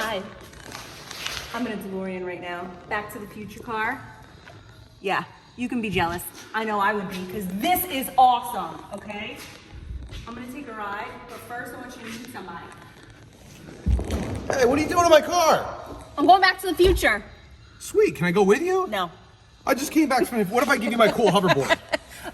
ride. I'm in a DeLorean right now. Back to the Future car. Yeah, you can be jealous. I know I would be, because this is awesome, okay? I'm gonna take a ride, but first I want you to meet somebody. Hey, what are you doing in my car? I'm going back to the future. Sweet, can I go with you? No. I just came back from, what if I give you my cool hoverboard?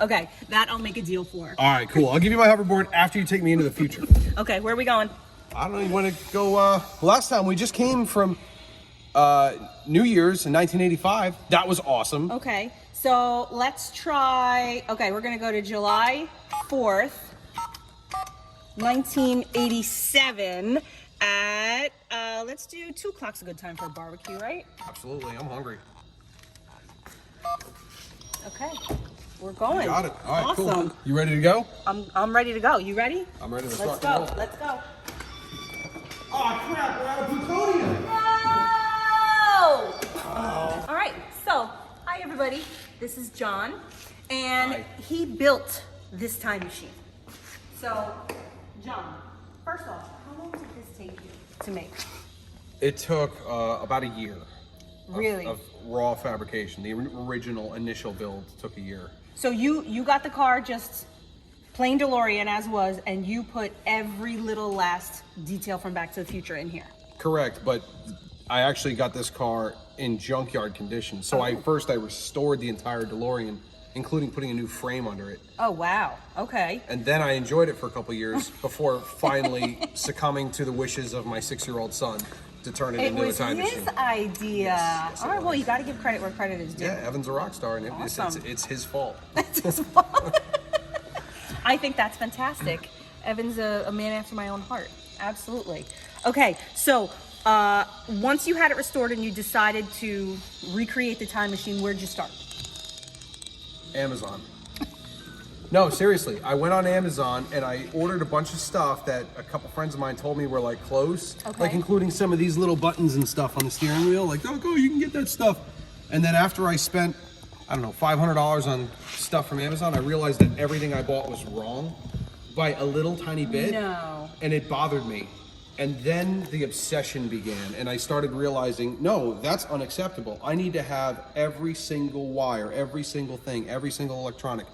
Okay, that I'll make a deal for. All right, cool. I'll give you my hoverboard after you take me into the future. Okay, where are we going? I don't know, you want to go, last time we just came from New Year's in 1985. That was awesome. Okay, so let's try, okay, we're gonna go to July 4th, 1987 at, let's do 2 o'clock's a good time for a barbecue, right? Absolutely, I'm hungry. Okay, we're going. Got it. All right, awesome. Cool. You ready to go? I'm ready to go. You ready? I'm ready to Let's start. go. Let's go. Oh crap, we're out of plutonium. No! Oh. All right, so hi everybody. This is John, and Hi. he built this time machine. So, John, first off, how long did this take you to make? It took about a year. Really? Of raw fabrication. The original initial build took a year. So you got the car just plain DeLorean as was, and you put every little last detail from Back to the Future in here. Correct, but I actually got this car in junkyard condition. So I restored the entire DeLorean, including putting a new frame under it. Oh wow, okay. And then I enjoyed it for a couple years before finally succumbing to the wishes of my 6-year-old son to turn it into a time machine. It was his idea. Yes, All right, well, you got to give credit where credit is due. Yeah, Evan's a rock star, and Awesome. it's his fault. That's his fault. I think that's fantastic. Evan's a man after my own heart. Absolutely. Okay, so once you had it restored and you decided to recreate the time machine, where'd you start? Amazon. No, seriously, I went on Amazon and I ordered a bunch of stuff that a couple friends of mine told me were like close, like including some of these little buttons and stuff on the steering wheel. Like, oh, go, you can get that stuff. And then after I spent, I don't know, $500 on stuff from Amazon, I realized that everything I bought was wrong by a little tiny bit. No. And it bothered me. And then the obsession began, and I started realizing, no, that's unacceptable. I need to have every single wire, every single thing, every single electronic.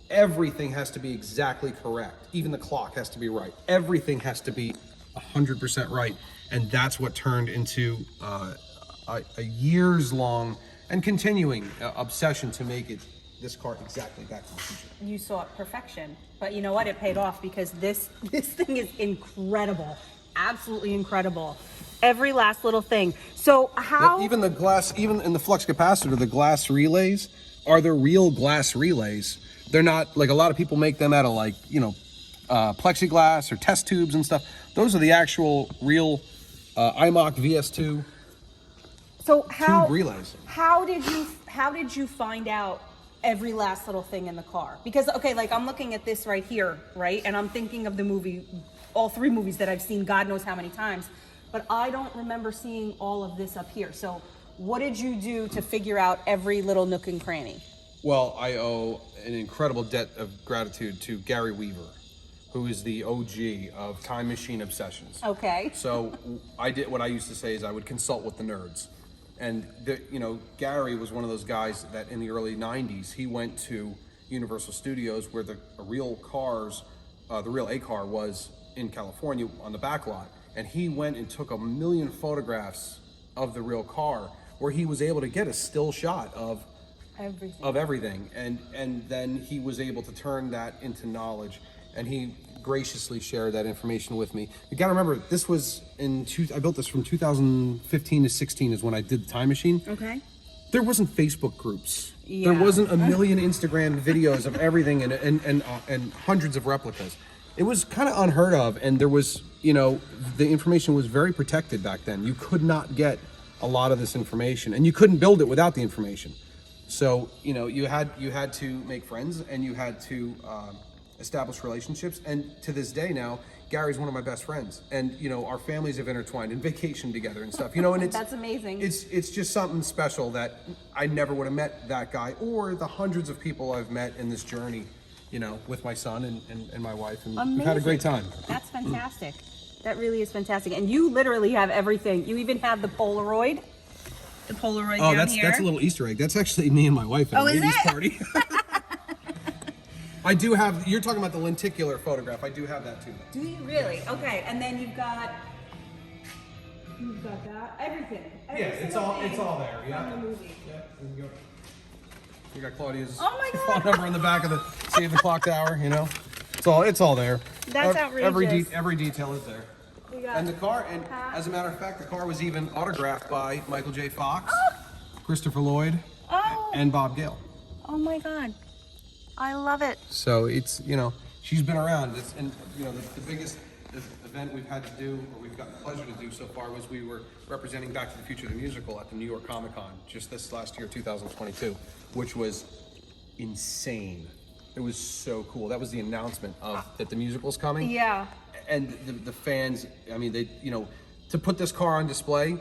Everything has to be exactly correct. Even the clock has to be right. Everything has to be 100% right. And that's what turned into a years-long and continuing obsession to make this car exactly Back to the Future. You sought perfection, but you know what? It paid off because this thing is incredible. Absolutely incredible. Every last little thing. So how... Even the glass, even in the flux capacitor, the glass relays are the real glass relays. They're not, like a lot of people make them out of like, you know, plexiglass or test tubes and stuff. Those are the actual real iMach VS2 so tube relays. How did you find out every last little thing in the car? Because, okay, like I'm looking at this right here, right? And I'm thinking of the movie, all 3 movies that I've seen God knows how many times, but I don't remember seeing all of this up here. So what did you do to figure out every little nook and cranny? Well, I owe an incredible debt of gratitude to Gary Weaver, who is the OG of time machine obsessions. Okay. So I did what I used to say is I would consult with the nerds. And Gary was one of those guys that in the early 90s, he went to Universal Studios where the real cars, the real A car was in California on the back lot. And he went and took 1 million photographs of the real car where he was able to get a still shot of everything. And then he was able to turn that into knowledge, and he graciously shared that information with me. You gotta remember, this was I built this from 2015 to 16 is when I did the time machine. Okay. There wasn't Facebook groups. Yeah. There wasn't 1 million Instagram videos of everything and hundreds of replicas. It was kind of unheard of, and there was, the information was very protected back then. You could not get a lot of this information, and you couldn't build it without the information. So, you had to make friends, and you had to establish relationships. And to this day now, Gary's one of my best friends, and our families have intertwined and vacationed together and stuff. And it's that's amazing. It's just something special that I never would have met that guy or the hundreds of people I've met in this journey, with my son and my wife, and we've had a great time. That's fantastic. That really is fantastic. And you literally have everything. You even have the Polaroid. The Polaroid down here. That's a little Easter egg. That's actually me and my wife at a ladies' party. I do have, you're talking about the lenticular photograph. I do have that too. Do you really? Okay. And then you've got that. Everything. Yeah, it's all there. Yeah. From the movie. Yeah. There you go. You got Claudia's Oh my God. phone number in the back of the Save the Clock Tower. You know, it's all there. That's outrageous. Every detail is there. We got And the car, and as a matter of fact, the car was even autographed by Michael J. Fox, Christopher Lloyd, and Bob Gale. Oh my God. I love it. So it's, you know, she's been around. And, you know, the biggest event we've had to do, or we've gotten the pleasure to do so far, was we were representing Back to the Future, the musical, at the New York Comic Con just this last year, 2022, which was insane. It was so cool. That was the announcement of that the musical's coming. Yeah. And the fans, I mean, they, you know, to put this car on display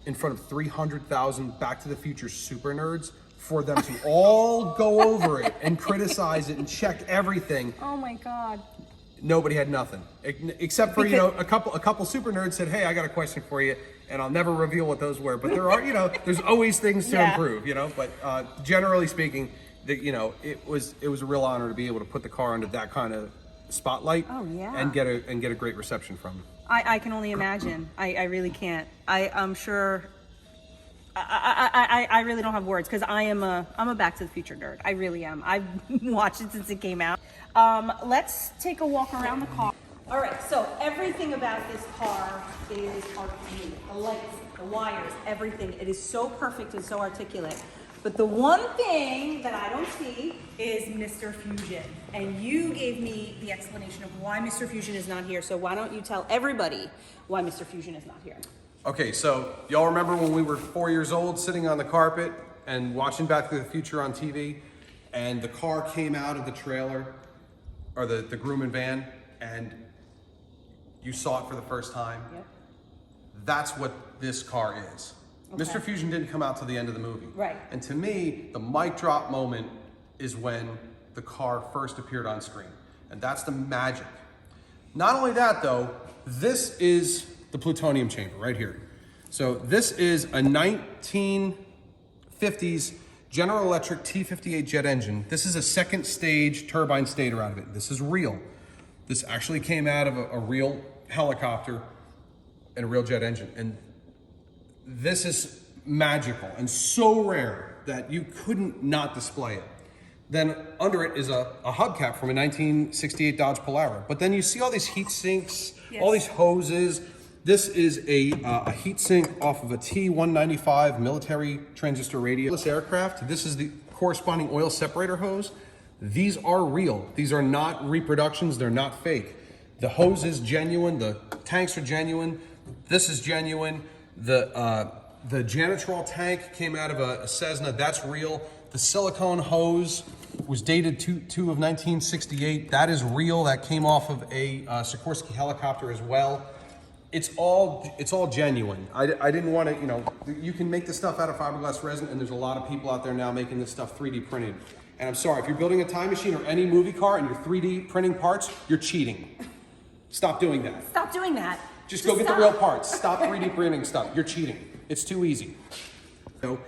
in front of 300,000 Back to the Future super nerds, for them to all go over it and criticize it and check everything. Oh my God. Nobody had nothing, except for, you know, a couple super nerds said, "Hey, I got a question for you," and I'll never reveal what those were. But there are, you know, there's always things to improve, you know. But generally speaking, you know, it was a real honor to be able to put the car under that kind of spotlight. Oh, yeah. And get a great reception from it. I can only imagine. I really can't. I'm sure. I really don't have words because I'm a Back to the Future nerd. I really am. I've watched it since it came out. Let's take a walk around the car. All right, so everything about this car is artistic. The lights, the wires, everything. It is so perfect and so articulate. But the one thing that I don't see is Mr. Fusion. And you gave me the explanation of why Mr. Fusion is not here. So why don't you tell everybody why Mr. Fusion is not here? Okay, so y'all remember when we were 4 years old sitting on the carpet and watching Back to the Future on TV, and the car came out of the trailer, or the groom and van, and you saw it for the first time? Yep. That's what this car is. Okay. Mr. Fusion didn't come out till the end of the movie. Right. And to me, the mic drop moment is when the car first appeared on screen. And that's the magic. Not only that though, this is the plutonium chamber right here. So this is a 1950s General Electric T58 jet engine. This is a second stage turbine stator out of it. This is real. This actually came out of a real helicopter and a real jet engine. And this is magical and so rare that you couldn't not display it. Then under it is a hubcap from a 1968 Dodge Polara. But then you see all these heat sinks, all these hoses. This is a heat sink off of a T-195 military transistor radio. This aircraft, this is the corresponding oil separator hose. These are real. These are not reproductions. They're not fake. The hose is genuine. The tanks are genuine. This is genuine. The janitrol tank came out of a Cessna. That's real. The silicone hose was dated to of 1968. That is real. That came off of a Sikorsky helicopter as well. It's all genuine. I didn't want to, you know, you can make this stuff out of fiberglass resin, and there's a lot of people out there now making this stuff 3D printed. And I'm sorry, if you're building a time machine or any movie car and you're 3D printing parts, you're cheating. Stop doing that. Stop doing that. Just go get the real parts. Stop 3D printing stuff. You're cheating. It's too easy. So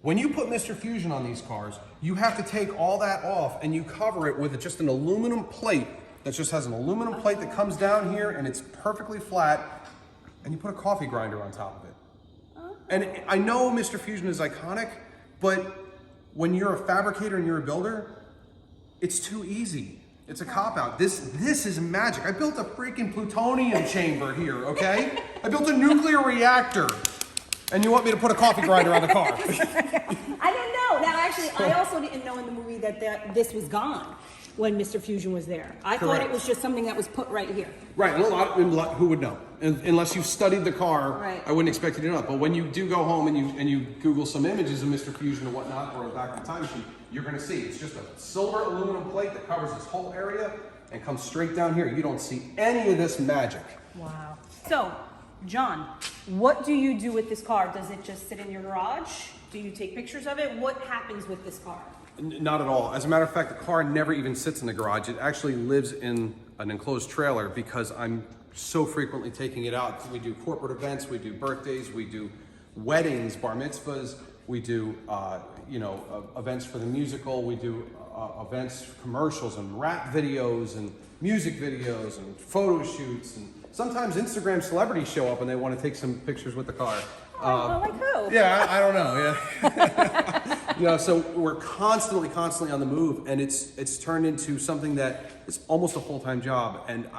when you put Mr. Fusion on these cars, you have to take all that off and you cover it with just an aluminum plate that just has an aluminum plate that comes down here and it's perfectly flat, and you put a coffee grinder on top of it. And I know Mr. Fusion is iconic, but when you're a fabricator and you're a builder, it's too easy. It's a cop-out. This is magic. I built a freaking plutonium chamber here, okay? I built a nuclear reactor. And you want me to put a coffee grinder on the car? I didn't know. Now, actually, I also didn't know in the movie that this was gone when Mr. Fusion was there. I thought it was just something that was put right here. Right, and a lot, who would know? Unless you've studied the car, right. I wouldn't expect you to know it. But when you do go home and you Google some images of Mr. Fusion and whatnot, or Back to the Time Machine, you're gonna see it's just a silver aluminum plate that covers this whole area and comes straight down here. You don't see any of this magic. Wow. So, John, what do you do with this car? Does it just sit in your garage? Do you take pictures of it? What happens with this car? Not at all. As a matter of fact, the car never even sits in the garage. It actually lives in an enclosed trailer because I'm so frequently taking it out. We do corporate events, we do birthdays, we do weddings, bar mitzvahs, we do events for the musical, we do events, commercials and rap videos and music videos and photo shoots, and sometimes Instagram celebrities show up and they want to take some pictures with the car. Well, like who? Yeah, I don't know. Yeah. So we're constantly on the move, and it's turned into something that is almost a full-time job, and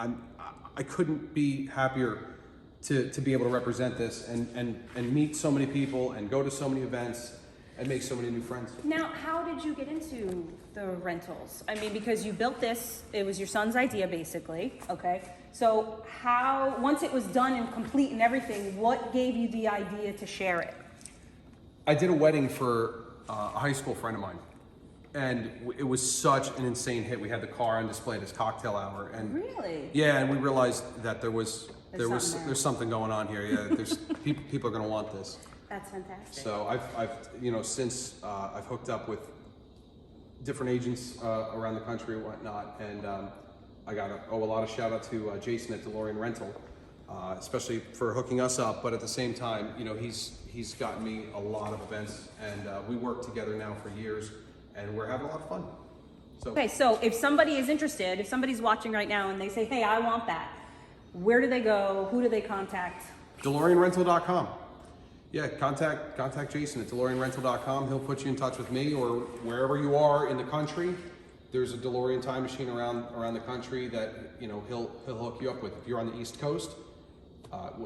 I couldn't be happier to be able to represent this and meet so many people and go to so many events and make so many new friends. Now, how did you get into the rentals? I mean, because you built this, it was your son's idea, basically, okay? So once it was done and complete and everything, what gave you the idea to share it? I did a wedding for a high school friend of mine, and it was such an insane hit. We had the car on display at his cocktail hour, and Really? yeah, and we realized that there's something going on here. Yeah, there's people are going to want this. That's fantastic. So I've since I've hooked up with different agents around the country and whatnot, and I got to owe a lot of shout out to Jason at DeloreanRental, especially for hooking us up. But at the same time, he's gotten me a lot of events, and we work together now for years, and we're having a lot of fun. So Okay, so if somebody is interested, if somebody's watching right now and they say, hey, I want that, where do they go? Who do they contact? DeloreanRental.com. Yeah, contact Jason at DeloreanRental.com. He'll put you in touch with me, or wherever you are in the country. There's a Delorean Time Machine around the country that he'll hook you up with. If you're on the East Coast,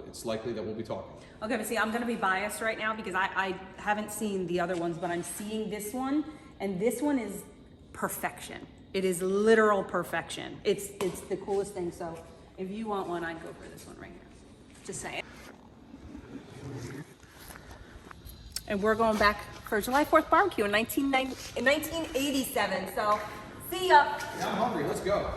it's likely that we'll be talking. Okay, but see, I'm going to be biased right now because I haven't seen the other ones, but I'm seeing this one, and this one is perfection. It is literal perfection. It's the coolest thing. So if you want one, I'd go for this one right here. Just saying. And we're going back for July 4th barbecue in 1987. So see ya. Yeah, I'm hungry. Let's go.